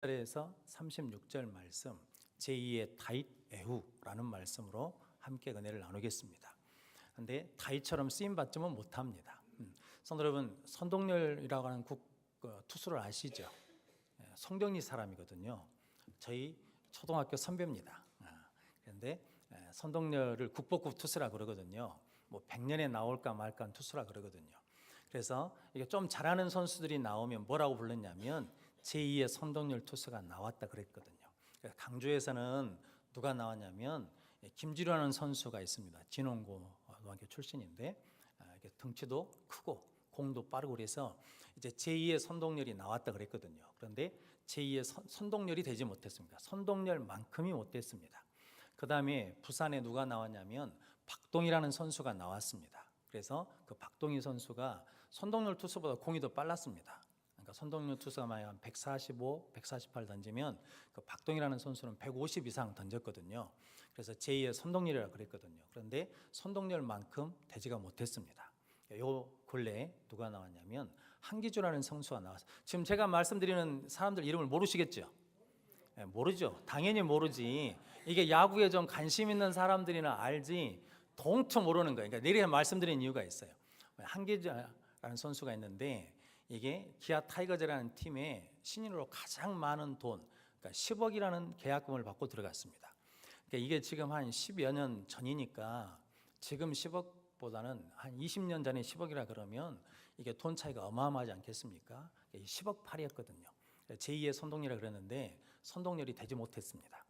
절에서 36절 말씀 제2의 다윗 에후라는 말씀으로 함께 은혜를 나누겠습니다. 그런데 다윗처럼 쓰임 받지는 못합니다. 성도 여러분, 선동열이라고 하는 투수를 아시죠? 송정리 사람이거든요. 저희 초등학교 선배입니다. 그런데 선동열을 국보급 투수라 그러거든요. 뭐 100년에 나올까 말까 한 투수라 그러거든요. 그래서 이게 좀 잘하는 선수들이 나오면 뭐라고 불렀냐면 제2의 선동열 투수가 나왔다 그랬거든요. 강주에서는 누가 나왔냐면 김지루라는 선수가 있습니다. 진홍고등학교 출신인데 덩치도 크고 공도 빠르고 그래서 이제 제2의 선동열이 나왔다 그랬거든요. 그런데 제2의 선동열이 되지 못했습니다. 선동열만큼이 못됐습니다. 그 다음에 부산에 누가 나왔냐면 박동희라는 선수가 나왔습니다. 그래서 그 박동희 선수가 선동열 투수보다 공이 더 빨랐습니다. 그러니까 선동열 투수가 만약 한 145, 148 던지면 그 박동희라는 선수는 150 이상 던졌거든요. 그래서 제2의 선동열이라고 그랬거든요. 그런데 선동열만큼 되지가 못했습니다. 요 근래에 누가 나왔냐면 한기주라는 선수가 나왔어요. 지금 제가 말씀드리는 사람들 이름을 모르시겠죠? 모르죠. 당연히 모르지. 이게 야구에 좀 관심 있는 사람들이나 알지 동투 모르는 거예요. 그러니까 내리에 말씀드리는 이유가 있어요. 한기주라는 선수가 있는데 이게 기아 타이거즈라는 팀에 신인으로 가장 많은 돈, 그러니까 10억이라는 계약금을 받고 들어갔습니다. 그러니까 이게 지금 한 10여 년 전이니까 지금 10억보다는 한 20년 전에 10억이라 그러면 이게 돈 차이가 어마어마하지 않겠습니까? 10억 8이었거든요. 제2의 선동열이라 그랬는데 선동열이 되지 못했습니다.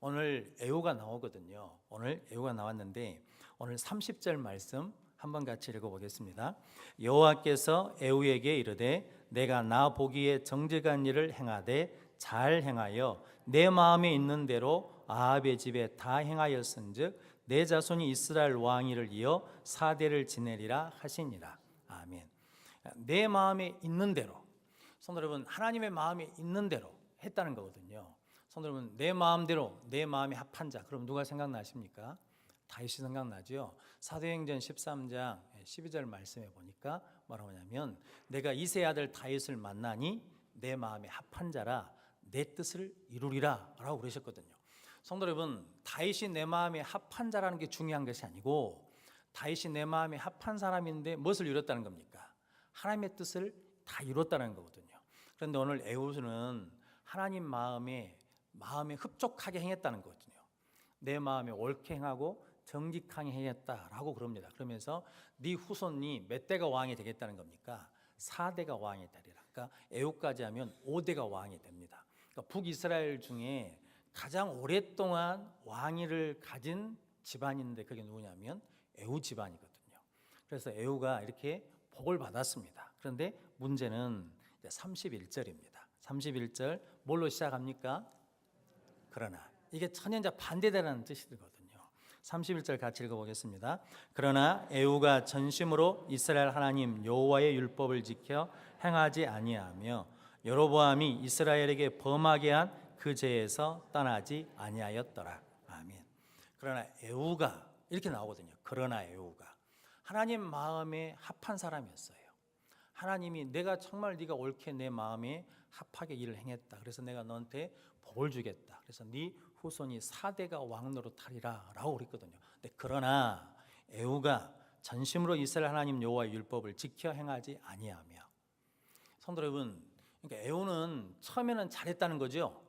오늘 에후가 나오거든요. 오늘 에후가 나왔는데 오늘 30절 말씀 한번 같이 읽어보겠습니다. 여호와께서 에후에게 이르되 내가 나 보기에 정직한 일을 행하되 잘 행하여 내 마음에 있는 대로 아합의 집에 다 행하였은즉 내 자손이 이스라엘 왕위를 이어 4대를 지내리라 하시니라. 아멘. 내 마음에 있는 대로, 성도 여러분, 하나님의 마음에 있는 대로 했다는 거거든요. 성도 여러분, 내 마음대로 내 마음에 합한 자, 그럼 누가 생각나십니까? 다윗이 생각나죠. 사도행전 13장 12절 말씀에 보니까 뭐라고 하냐면 내가 이새의 아들 다윗을 만나니 내 마음에 합한 자라 내 뜻을 이루리라 라고 그러셨거든요. 성도 여러분, 다윗이 내 마음에 합한 자라는 게 중요한 것이 아니고 다윗이 내 마음에 합한 사람인데 무엇을 이뤘다는 겁니까? 하나님의 뜻을 다 이뤘다는 거거든요. 그런데 오늘 에후는 하나님 마음에 흡족하게 행했다는 거거든요. 내 마음에 옳게 행하고 정직하게 행했다라고 그럽니다. 그러면서 네 후손이 몇 대가 왕이 되겠다는 겁니까? 4대가 왕이 되리라. 그러니까 에후까지 하면 5대가 왕이 됩니다. 그러니까 북이스라엘 중에 가장 오랫동안 왕위를 가진 집안인데 그게 누구냐면 에후 집안이거든요. 그래서 에후가 이렇게 복을 받았습니다. 그런데 문제는 31절입니다. 31절 뭘로 시작합니까? 그러나 이게 천연자 반대되라는 뜻이거든요. 31절 같이 읽어보겠습니다. 그러나 에후가 전심으로 이스라엘 하나님 여호와의 율법을 지켜 행하지 아니하며 여로보암이 이스라엘에게 범하게 한 그 죄에서 떠나지 아니하였더라. 아멘. 그러나 에후가 이렇게 나오거든요. 그러나 에후가 하나님 마음에 합한 사람이었어요. 하나님이 내가 정말 네가 옳게 내 마음에 합하게 일을 행했다. 그래서 내가 너한테 복을 주겠다. 그래서 네 후손이 4대가 왕 노릇하리라 라고 그랬거든요. 근데 그러나 에후가 전심으로 이스라엘 하나님 여호와의 율법을 지켜 행하지 아니하며. 성도 여러분, 그러니까 에후는 처음에는 잘했다는 거죠.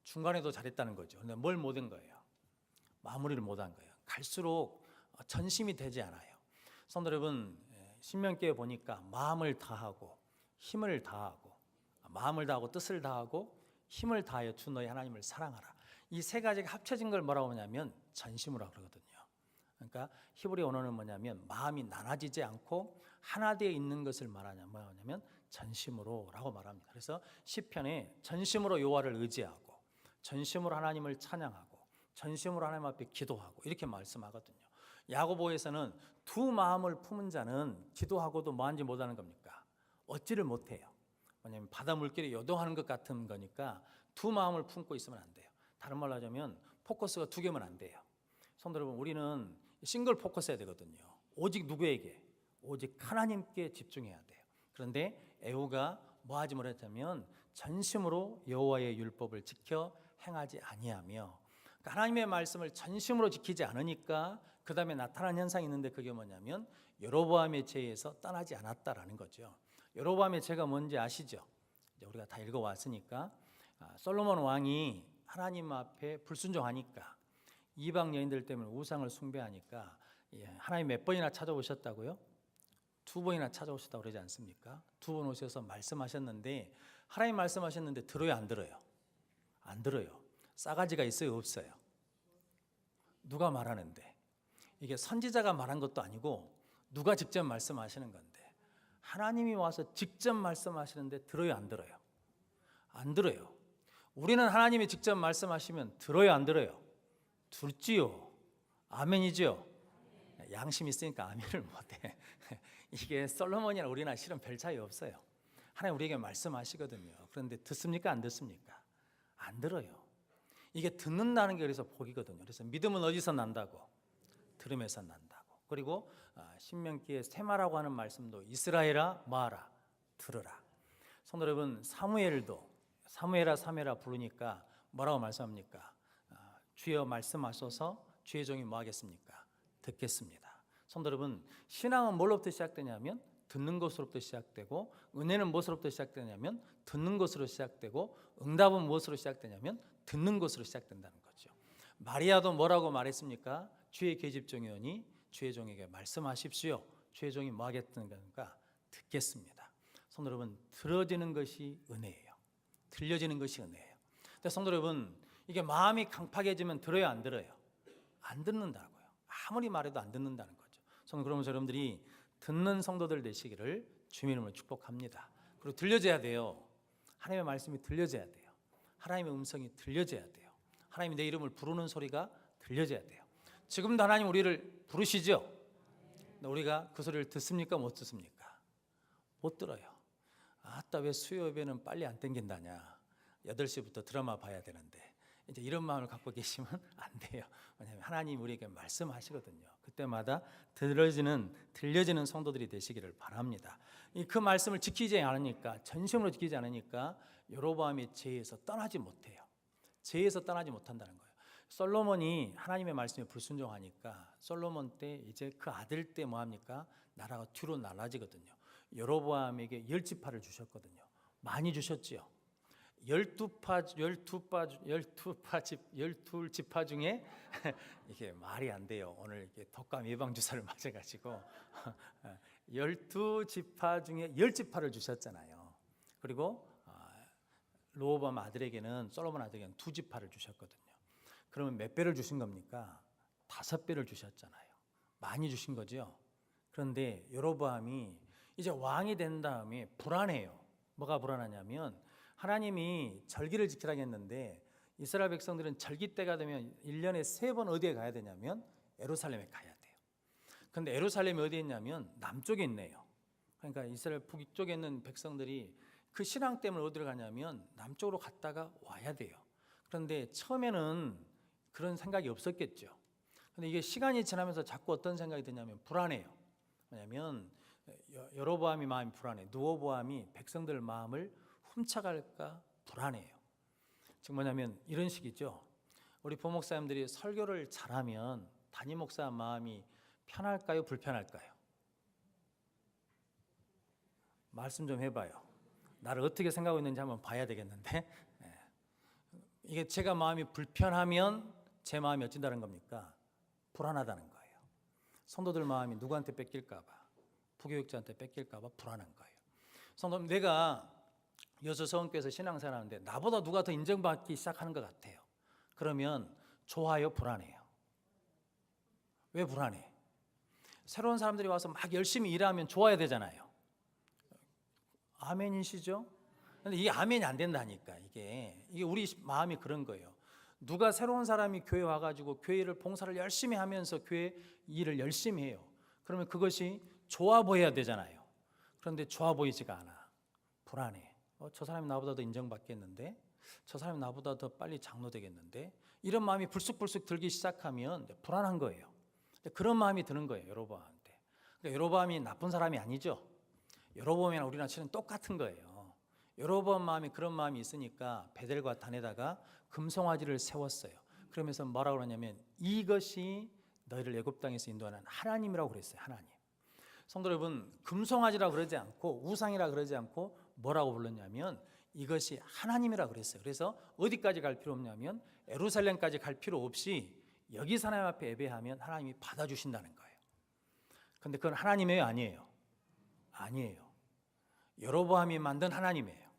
중간에도 잘했다는 거죠. 근데 뭘 못한 거예요? 마무리를 못한 거예요. 갈수록 전심이 되지 않아요. 성도 여러분, 신명기에 보니까 마음을 다하고 힘을 다하고 마음을 다하고 뜻을 다하고 힘을 다하여 주 너희 하나님을 사랑하라. 이 세 가지가 합쳐진 걸 뭐라고 하냐면 전심으로 그러거든요. 그러니까 히브리 언어는 뭐냐면 마음이 나눠지지 않고 하나 되어 있는 것을 뭐냐면 전심으로라고 말합니다. 그래서 시편에 전심으로 여호와를 의지하고 전심으로 하나님을 찬양하고 전심으로 하나님 앞에 기도하고 이렇게 말씀하거든요. 야고보에서는 두 마음을 품은 자는 기도하고도 뭐하는지 못하는 겁니까? 얻지를 못해요. 왜냐하면 바다 물길에 요동하는 것 같은 거니까 두 마음을 품고 있으면 안 돼요. 다른 말로 하자면 포커스가 두 개면 안 돼요. 성도 여러분, 우리는 싱글 포커스 해야 되거든요. 오직 누구에게? 오직 하나님께 집중해야 돼요. 그런데 에후가 뭐하지 못했냐면 전심으로 여호와의 율법을 지켜 행하지 아니하며, 그러니까 하나님의 말씀을 전심으로 지키지 않으니까 그 다음에 나타난 현상이 있는데, 그게 뭐냐면 여로보암의 죄에서 떠나지 않았다라는 거죠. 여로보암의 죄가 뭔지 아시죠? 이제 우리가 다 읽어왔으니까. 솔로몬 왕이 하나님 앞에 불순종하니까, 이방 여인들 때문에 우상을 숭배하니까 하나님 몇 번이나 찾아오셨다고요? 2번이나 찾아오셨다고 그러지 않습니까? 2번 오셔서 말씀하셨는데, 하나님 말씀하셨는데 들어요, 안 들어요? 안 들어요. 싸가지가 있어요, 없어요? 누가 말하는데? 이게 선지자가 말한 것도 아니고 누가 직접 말씀하시는 건데, 하나님이 와서 직접 말씀하시는데 들어요, 안 들어요? 안 들어요. 우리는 하나님이 직접 말씀하시면 들어요, 안 들어요? 듣지요. 아멘이죠. 양심 있으니까 아멘을 못해. 이게 솔로몬이나 우리나 실은 별 차이 없어요. 하나님 우리에게 말씀하시거든요. 그런데 듣습니까, 안 듣습니까? 안 들어요. 이게 듣는다는 게 그래서 복이거든요. 그래서 믿음은 어디서 난다고? 들음에서 난다고. 그리고 신명기에 세마라고 하는 말씀도 이스라엘아 뭐하라? 들으라. 성도 여러분, 사무엘아 사무엘아 부르니까 뭐라고 말씀합니까? 주여 말씀하소서. 주의 종이 뭐 하겠습니까? 듣겠습니다. 성도 여러분, 신앙은 뭘로부터 시작되냐면 듣는 것으로부터 시작되고, 은혜는 무엇으로부터 시작되냐면 듣는 것으로 시작되고, 응답은 무엇으로 시작되냐면 듣는 것으로 시작된다는 거죠. 마리아도 뭐라고 말했습니까? 주의 계집종이오니 주의 종에게 말씀하십시오. 주의 종이 뭐 하겠는가? 듣겠습니다. 성도 여러분, 들어지는 것이 은혜예요. 들려지는 것이 은혜예요. 근데 성도 여러분, 이게 마음이 강팍해지면 들어요, 안 들어요? 안 듣는다고요. 아무리 말해도 안 듣는다는 거죠. 저는 그러면서 여러분들이 듣는 성도들 되시기를 주님의 이름으로 축복합니다. 그리고 들려져야 돼요. 하나님의 말씀이 들려져야 돼요. 하나님의 음성이 들려져야 돼요. 하나님이 내 이름을 부르는 소리가 들려져야 돼요. 지금도 하나님 우리를 부르시죠? 우리가 그 소리를 듣습니까, 못 듣습니까? 못 들어요. 아따, 왜 수요 예배는 빨리 안 땡긴다냐, 8시부터 드라마 봐야 되는데, 이제 이런 마음을 갖고 계시면 안 돼요. 왜냐하면 하나님 우리에게 말씀하시거든요. 그때마다 들려지는 성도들이 되시기를 바랍니다. 그 말씀을 지키지 않으니까, 전심으로 지키지 않으니까 여로보암의 죄에서 떠나지 못해요. 죄에서 떠나지 못한다는 거예요. 솔로몬이 하나님의 말씀에 불순종하니까 솔로몬 때 이제 그 아들 때 뭐합니까? 나라가 뒤로 날아지거든요. 여로보암에게 10지파를 주셨거든요. 많이 주셨지요. 12지파 중에 이게 말이 안 돼요. 오늘 이렇게 독감 예방 주사를 맞아가지고 12지파 중에 10지파를 주셨잖아요. 그리고 로보암 아들에게는, 솔로몬 아들에게는 2지파를 주셨거든요. 그러면 몇 배를 주신 겁니까? 5배를 주셨잖아요. 많이 주신 거죠. 그런데 여로보암이 이제 왕이 된 다음에 불안해요. 뭐가 불안하냐면, 하나님이 절기를 지키라고 했는데 이스라엘 백성들은 절기 때가 되면 1년에 3번 어디에 가야 되냐면 예루살렘에 가야 돼요. 그런데 예루살렘이 어디에 있냐면 남쪽에 있네요. 그러니까 이스라엘 북쪽에 있는 백성들이 그 신앙 때문에 어디로 가냐면 남쪽으로 갔다가 와야 돼요. 그런데 처음에는 그런 생각이 없었겠죠. 근데 이게 시간이 지나면서 자꾸 어떤 생각이 드냐면 불안해요. 왜냐하면 여로보암이 마음이 불안해. 르호보암이 백성들 마음을 훔쳐갈까 불안해요. 지금 뭐냐면 이런 식이죠. 우리 부목사님들이 설교를 잘하면 담임 목사 마음이 편할까요, 불편할까요? 말씀 좀 해봐요. 나를 어떻게 생각하고 있는지 한번 봐야 되겠는데, 이게 제가 마음이 불편하면 제 마음이 어쩐다는 겁니까? 불안하다는 거예요. 성도들 마음이 누구한테 뺏길까 봐, 부교육자한테 뺏길까 봐 불안한 거예요. 성도, 내가 여수서원교회에서 신앙생활하는데 나보다 누가 더 인정받기 시작하는 것 같아요. 그러면 좋아요, 불안해요? 왜 불안해? 새로운 사람들이 와서 막 열심히 일하면 좋아야 되잖아요. 아멘이시죠? 근데 이게 아멘이 안 된다니까. 이게 우리 마음이 그런 거예요. 누가 새로운 사람이 교회 와가지고 교회를 봉사를 열심히 하면서 교회 일을 열심히 해요. 그러면 그것이 좋아 보여야 되잖아요. 그런데 좋아 보이지가 않아. 불안해. 저 사람이 나보다 더 인정받겠는데, 저 사람이 나보다 더 빨리 장로 되겠는데, 이런 마음이 불쑥불쑥 들기 시작하면 불안한 거예요. 그런 마음이 드는 거예요, 여로보암한테. 그러니까 여로보암이 나쁜 사람이 아니죠. 여로보암이랑 우리랑 실은 똑같은 거예요. 여로보암 마음에 그런 마음이 있으니까 베델과 단에다가 금송아지를 세웠어요. 그러면서 뭐라고 그러냐면 이것이 너희를 애굽 땅에서 인도하는 하나님이라고 그랬어요. 하나님. 성도 여러분, 금송아지라고 그러지 않고 우상이라 그러지 않고 뭐라고 불렀냐면 이것이 하나님이라 그랬어요. 그래서 어디까지 갈 필요 없냐면 예루살렘까지 갈 필요 없이 여기 하나님 앞에 예배하면 하나님이 받아주신다는 거예요. 근데 그건 하나님이에요, 아니에요? 아니에요. 여로보암이 만든 하나님이에요.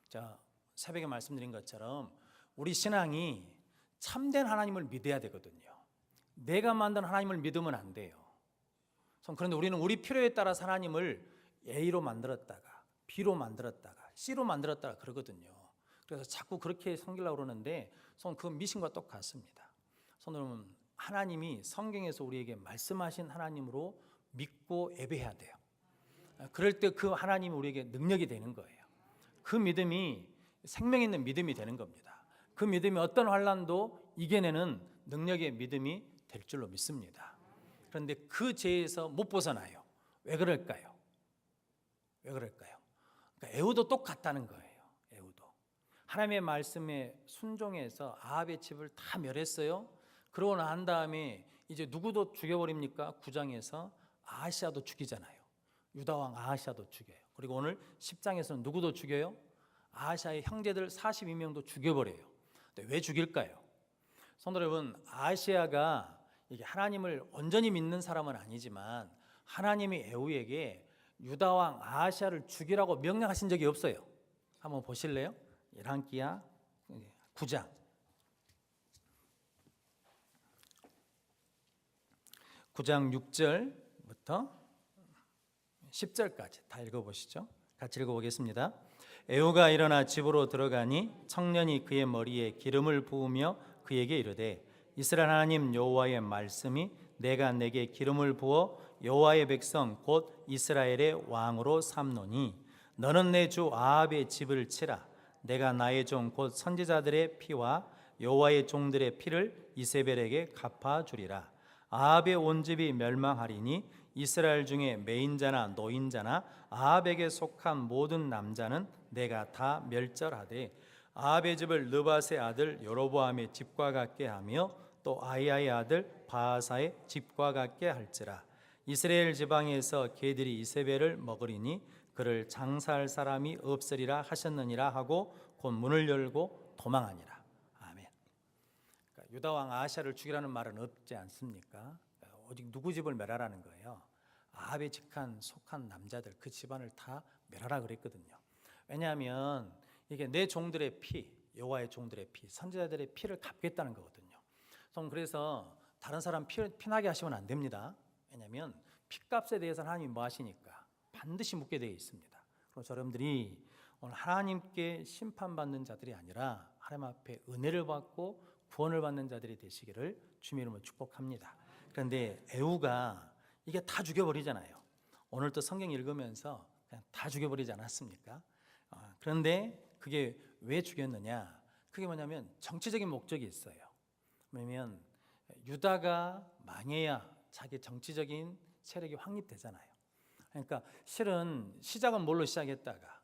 자, 새벽에 말씀드린 것처럼 우리 신앙이 참된 하나님을 믿어야 되거든요. 내가 만든 하나님을 믿으면 안 돼요. 그런데 우리는 우리 필요에 따라서 하나님을 A로 만들었다가 B로 만들었다가 C로 만들었다가 그러거든요. 그래서 자꾸 그렇게 섬기려고 그러는데 그 미신과 똑같습니다. 여러분, 하나님이 성경에서 우리에게 말씀하신 하나님으로 믿고 예배해야 돼요. 그럴 때 그 하나님이 우리에게 능력이 되는 거예요. 그 믿음이 생명 있는 믿음이 되는 겁니다. 그 믿음이 어떤 환난도 이겨내는 능력의 믿음이 될 줄로 믿습니다. 그런데 그 죄에서 못 벗어나요. 왜 그럴까요? 왜 그럴까요? 그러니까 에후도 똑같다는 거예요. 에후도 하나님의 말씀에 순종해서 아합의 집을 다 멸했어요. 그러고 난 다음에 이제 누구도 죽여버립니까? 9장에서 아하시아도 죽이잖아요. 유다왕 아하시아도 죽여요. 그리고 오늘 10장에서는 누구도 죽여요? 아하시아의 형제들 42명도 죽여버려요. 근데 왜 죽일까요? 성도 여러분, 아하시아가 이게 하나님을 온전히 믿는 사람은 아니지만 하나님이 에후에게 유다왕 아하시아를 죽이라고 명령하신 적이 없어요. 한번 보실래요? 열왕기하 9장 9장 6절부터 10절까지 다 읽어보시죠. 같이 읽어보겠습니다. 에후가 일어나 집으로 들어가니 청년이 그의 머리에 기름을 부으며 그에게 이르되 이스라엘 하나님 여호와의 말씀이 내가 내게 기름을 부어 여호와의 백성 곧 이스라엘의 왕으로 삼노니 너는 내 주 아합의 집을 치라. 내가 나의 종 곧 선지자들의 피와 여호와의 종들의 피를 이세벨에게 갚아주리라. 아합의 온 집이 멸망하리니 이스라엘 중에 매인자나 노인자나 아합에게 속한 모든 남자는 내가 다 멸절하되 아합의 집을 느밧의 아들 여로보암의 집과 같게 하며 또 아히야의 아들 바하사의 집과 같게 할지라. 이스라엘 지방에서 개들이 이세벨을 먹으리니 그를 장사할 사람이 없으리라 하셨느니라 하고 곧 문을 열고 도망하니라. 아멘. 그러니까 유다 왕 아하시아를 죽이라는 말은 없지 않습니까? 오직 누구 집을 멸하라는 거예요. 아합의 속한 남자들 그 집안을 다 멸하라 그랬거든요. 왜냐하면 이게 내 종들의 피, 여호와의 종들의 피, 선지자들의 피를 갚겠다는 거거든요. 그래서 다른 사람 피나게 하시면 안 됩니다. 왜냐하면 피값에 대해서 하나님이 뭐 하시니까 반드시 묻게 되어 있습니다. 그래서 여러분들이 오늘 하나님께 심판받는 자들이 아니라 하나님 앞에 은혜를 받고 구원을 받는 자들이 되시기를 주님의 이름으로 축복합니다. 그런데 에후가 이게 다 죽여버리잖아요. 오늘 또 성경 읽으면서 그냥 다 죽여버리지 않았습니까? 그런데 그게 왜 죽였느냐? 그게 뭐냐면 정치적인 목적이 있어요. 왜냐면 유다가 망해야 자기 정치적인 세력이 확립되잖아요. 그러니까 실은 시작은 뭘로 시작했다가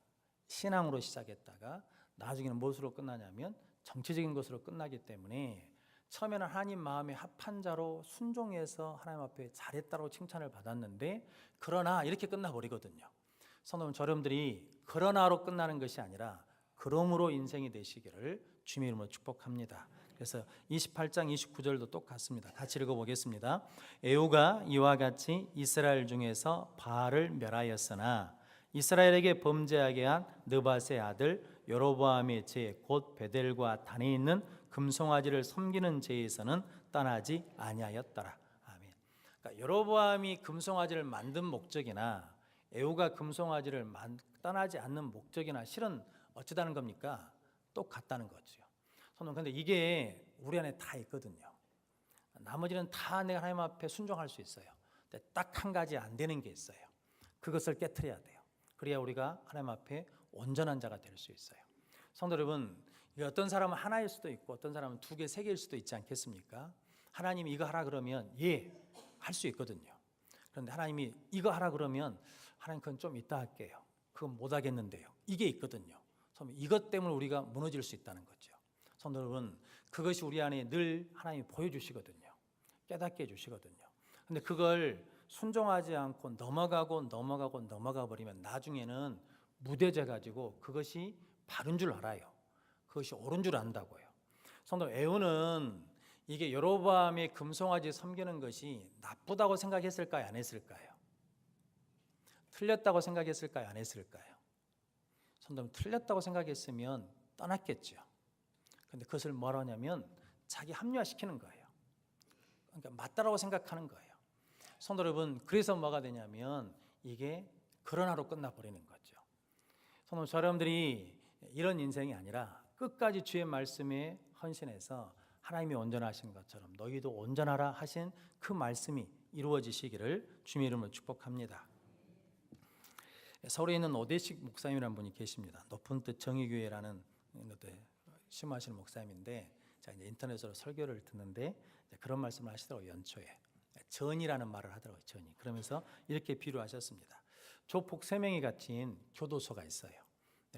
신앙으로 시작했다가 나중에는 무엇으로 끝나냐면 정치적인 것으로 끝나기 때문에 처음에는 하나님 마음에 합한 자로 순종해서 하나님 앞에 잘했다고 칭찬을 받았는데 그러나 이렇게 끝나버리거든요. 성도님, 여러분들이 그러나로 끝나는 것이 아니라 그러므로 인생이 되시기를 주님의 이름으로 축복합니다. 그래서 28장 29절도 똑같습니다. 같이 읽어보겠습니다. 에후가 이와 같이 이스라엘 중에서 바알을 멸하였으나 이스라엘에게 범죄하게 한 느밧의 아들 여로보암의 죄 곧 베델과 단에 있는 금송아지를 섬기는 죄에서는 떠나지 아니하였더라. 아멘. 그러니까 여로보암이 금송아지를 만든 목적이나 에후가 금송아지를 떠나지 않는 목적이나 실은 어쩌다는 겁니까? 똑같다는 거죠. 그런데 이게 우리 안에 다 있거든요. 나머지는 다 내가 하나님 앞에 순종할 수 있어요. 근데 딱 한 가지 안 되는 게 있어요. 그것을 깨트려야 돼요. 그래야 우리가 하나님 앞에 온전한 자가 될 수 있어요. 성도 여러분, 어떤 사람은 하나일 수도 있고 어떤 사람은 두 개, 세 개일 수도 있지 않겠습니까? 하나님이 이거 하라 그러면 할 수 있거든요. 그런데 하나님이 이거 하라 그러면 하나님 그건 좀 이따 할게요. 그건 못 하겠는데요. 이게 있거든요. 이것 때문에 우리가 무너질 수 있다는 거죠. 성도 여러분, 그것이 우리 안에 늘 하나님이 보여주시거든요. 깨닫게 해주시거든요. 근데 그걸 순종하지 않고 넘어가 버리면 나중에는 무뎌져 가지고 그것이 바른 줄 알아요. 그것이 옳은 줄 안다고요. 성도, 에후는 이게 여로보암의 금송아지 섬기는 것이 나쁘다고 생각했을까요? 안 했을까요? 틀렸다고 생각했을까요? 안 했을까요? 성도, 틀렸다고 생각했으면 떠났겠죠. 근데 그것을 뭐라 하냐면 자기 합리화시키는 거예요. 그러니까 맞다라고 생각하는 거예요. 성도 여러분, 그래서 뭐가 되냐면 이게 그러나로 끝나버리는 거죠. 성도 여러분들이 이런 인생이 아니라 끝까지 주의 말씀에 헌신해서 하나님이 온전하신 것처럼 너희도 온전하라 하신 그 말씀이 이루어지시기를 주님의 이름으로 축복합니다. 서울에 있는 오대식 목사님이라는 분이 계십니다. 높은 뜻 정의교회라는 심하시는 목사님인데, 제가 이제 인터넷으로 설교를 듣는데 그런 말씀을 하시더라고요. 연초에 전이라는 말을 하더라고요. 전이. 그러면서 이렇게 비유하셨습니다. 조폭 3명이 갇힌 교도소가 있어요.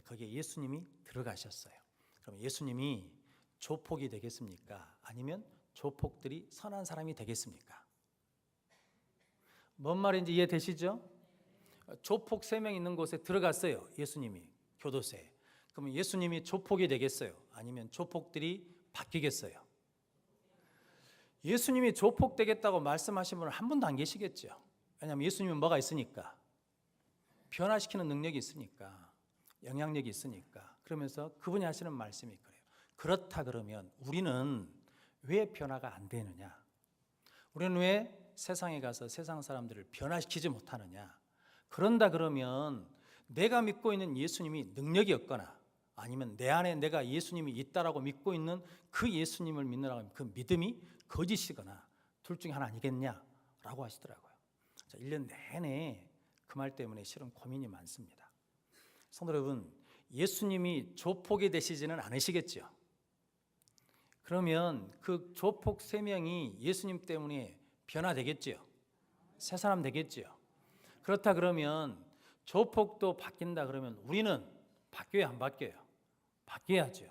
거기에 예수님이 들어가셨어요. 그럼 예수님이 조폭이 되겠습니까? 아니면 조폭들이 선한 사람이 되겠습니까? 뭔 말인지 이해되시죠? 조폭 3명 있는 곳에 들어갔어요. 예수님이 교도소에. 그러면 예수님이 조폭이 되겠어요? 아니면 조폭들이 바뀌겠어요? 예수님이 조폭 되겠다고 말씀하신 분은 한 분도 안 계시겠죠. 왜냐하면 예수님은 뭐가 있으니까? 변화시키는 능력이 있으니까, 영향력이 있으니까. 그러면서 그분이 하시는 말씀이 그래요. 그렇다 그러면 우리는 왜 변화가 안 되느냐? 우리는 왜 세상에 가서 세상 사람들을 변화시키지 못하느냐? 그런다 그러면 내가 믿고 있는 예수님이 능력이 없거나 아니면 내 안에 내가 예수님이 있다라고 믿고 있는 그 예수님을 믿느라고 하면 그 믿음이 거짓이거나 둘 중에 하나 아니겠냐라고 하시더라고요. 1년 내내 그 말 때문에 실은 고민이 많습니다. 성도 여러분, 예수님이 조폭이 되시지는 않으시겠죠? 그러면 그 조폭 3명이 예수님 때문에 변화되겠죠? 새 사람 되겠죠? 그렇다 그러면 조폭도 바뀐다 그러면 우리는 바뀌어야 안 바뀌어요? 바뀌어야죠.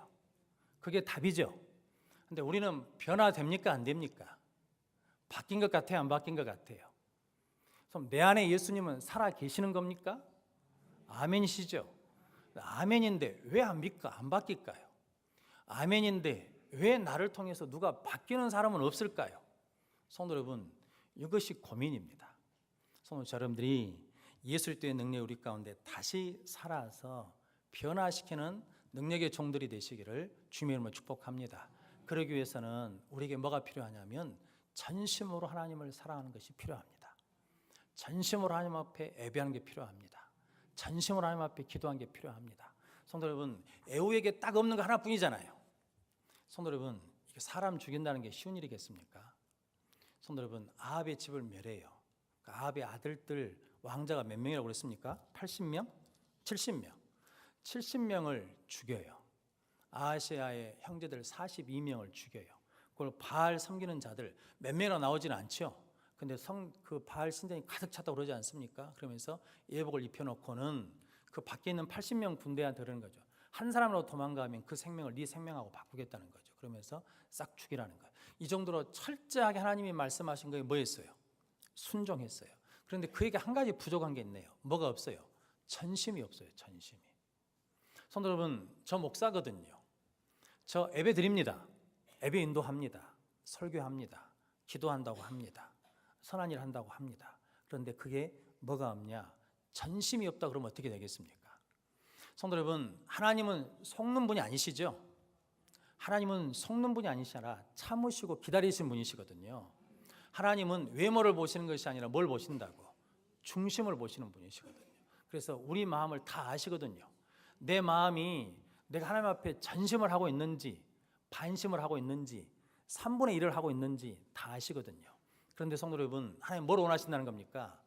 그게 답이죠. 근데 우리는 변화됩니까? 안 됩니까? 바뀐 것 같아요? 안 바뀐 것 같아요? 그럼 내 안에 예수님은 살아 계시는 겁니까? 아멘이시죠? 아멘인데 왜 안 믿까? 안 바뀔까요? 아멘인데 왜 나를 통해서 누가 바뀌는 사람은 없을까요? 성도 여러분, 이것이 고민입니다. 성도 여러분들이 예술도의 능력이 우리 가운데 다시 살아서 변화시키는 능력의 종들이 되시기를 주님의 이름으로 축복합니다. 그러기 위해서는 우리에게 뭐가 필요하냐면 전심으로 하나님을 사랑하는 것이 필요합니다. 전심으로 하나님 앞에 예배하는 게 필요합니다. 전심으로 하나님 앞에 기도하는 게 필요합니다. 성도 여러분, 에후에게 딱 없는 거 하나뿐이잖아요. 성도 여러분, 사람 죽인다는 게 쉬운 일이겠습니까? 성도 여러분, 아합의 집을 멸해요. 아합의 아들들 왕자가 몇 명이라고 그랬습니까? 80명? 70명. 70명을 죽여요. 아하시아의 형제들 42명을 죽여요. 그걸 바알 섬기는 자들 몇 명이나 나오지는 않죠. 근데 그 바알 신전이 가득 찼다고 그러지 않습니까? 그러면서 예복을 입혀놓고는 그 밖에 있는 80명 군대한테 그러는 거죠. 한 사람으로 도망가면 그 생명을 네 생명하고 바꾸겠다는 거죠. 그러면서 싹 죽이라는 거예요. 이 정도로 철저하게 하나님이 말씀하신 거에 뭐였어요? 순종했어요. 그런데 그에게 한 가지 부족한 게 있네요. 뭐가 없어요? 전심이 없어요. 전심이. 성도 여러분, 저 목사거든요. 저 예배 드립니다. 예배 인도합니다. 설교합니다. 기도한다고 합니다. 선한 일 한다고 합니다. 그런데 그게 뭐가 없냐? 전심이 없다 그러면 어떻게 되겠습니까? 성도 여러분, 하나님은 속는 분이 아니시죠? 하나님은 속는 분이 아니시라 참으시고 기다리신 분이시거든요. 하나님은 외모를 보시는 것이 아니라 뭘 보신다고? 중심을 보시는 분이시거든요. 그래서 우리 마음을 다 아시거든요. 내 마음이 내가 하나님 앞에 전심을 하고 있는지 반심을 하고 있는지 3분의 1을 하고 있는지 다 아시거든요. 그런데 성도 여러분, 하나님 뭘 원하신다는 겁니까?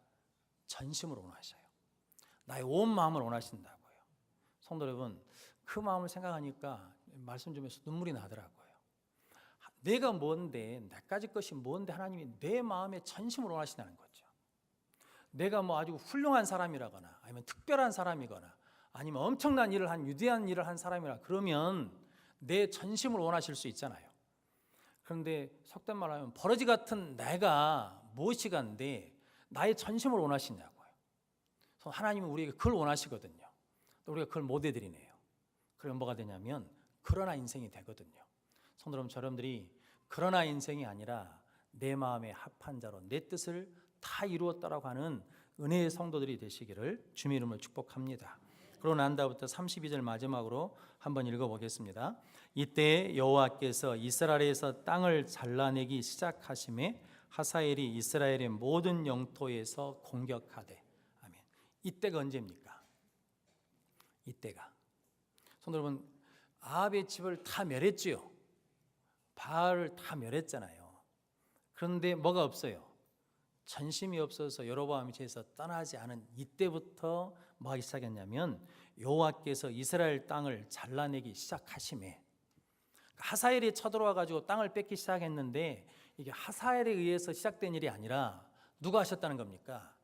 전심으로 원하셔요. 나의 온 마음을 원하신다고요. 성도 여러분, 그 마음을 생각하니까 말씀 중에서 눈물이 나더라고요. 내가 뭔데, 내까지 것이 뭔데 하나님이 내 마음에 전심으로 원하신다는 거죠. 내가 뭐 아주 훌륭한 사람이라거나 아니면 특별한 사람이거나 아니면 엄청난 일을 한 위대한 일을 한 사람이라 그러면 내 전심을 원하실 수 있잖아요. 그런데 속된 말로 하면 버러지 같은 내가 무엇이간데 나의 전심을 원하시냐고요. 그래서 하나님은 우리에게 그걸 원하시거든요. 또 우리가 그걸 못 해드리네요. 그러면 뭐가 되냐면 그러나 인생이 되거든요. 성도 여러분, 여러분들이 그러나 인생이 아니라 내 마음에 합한 자로 내 뜻을 다 이루었다라고 하는 은혜의 성도들이 되시기를 주님의 이름으로 축복합니다. 그러고 난 다음부터 32절 마지막으로 한번 읽어보겠습니다. 이때 여호와께서 이스라엘에서 땅을 잘라내기 시작하심에 하사엘이 이스라엘의 모든 영토에서 공격하되. 아멘. 이때가 언제입니까? 이때가, 성도 여러분, 아합의 집을 다 멸했지요. 바알을 다 멸했잖아요. 그런데 뭐가 없어요? 전심이 없어서 여로보암이 죄에서 떠나지 않은 이때부터 뭐 하기 시작했냐면 여호와께서 이스라엘 땅을 잘라내기 시작하심에, 하사엘이 쳐들어와 가지고 땅을 뺏기 시작했는데 이게 하사엘에 의해서 시작된 일이 아니라 누가 하셨다는 겁니까?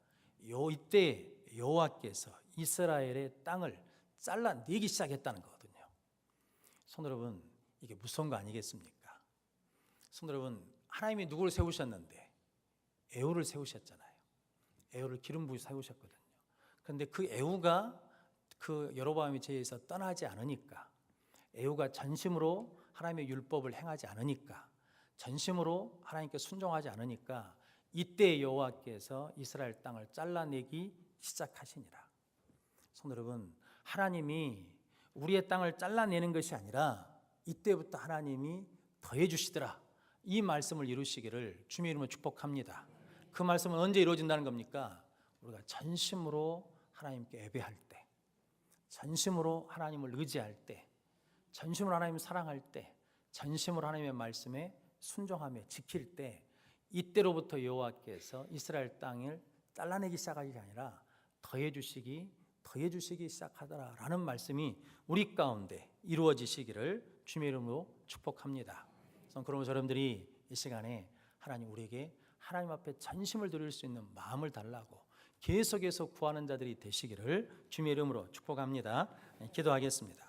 이때 여호와께서 이스라엘의 땅을 잘라내기 시작했다는 거거든요. 성도 여러분, 이게 무서운 거 아니겠습니까? 성도 여러분, 하나님이 누구를 세우셨는데? 에후를 세우셨잖아요. 에후를 기름 부으셔 세우셨거든요. 그런데 그 에후가 그 여로보암의 죄에서 떠나지 않으니까, 에후가 전심으로 하나님의 율법을 행하지 않으니까, 전심으로 하나님께 순종하지 않으니까 이때 여호와께서 이스라엘 땅을 잘라내기 시작하시니라. 성도 여러분, 하나님이 우리의 땅을 잘라내는 것이 아니라 이때부터 하나님이 더해 주시더라, 이 말씀을 이루시기를 주님의 이름으로 축복합니다. 그 말씀은 언제 이루어진다는 겁니까? 우리가 전심으로 하나님께 예배할 때, 전심으로 하나님을 의지할 때, 전심으로 하나님을 사랑할 때, 전심으로 하나님의 말씀에 순종하며 지킬 때, 이때로부터 여호와께서 이스라엘 땅을 잘라내기 시작하기 아니라 더해 주시기 시작하더라라는 말씀이 우리 가운데 이루어지시기를 주님의 이름으로 축복합니다. 그러면 여러분들이 이 시간에 하나님 우리에게 하나님 앞에 전심을 드릴 수 있는 마음을 달라고 계속해서 구하는 자들이 되시기를 주님의 이름으로 축복합니다. 기도하겠습니다.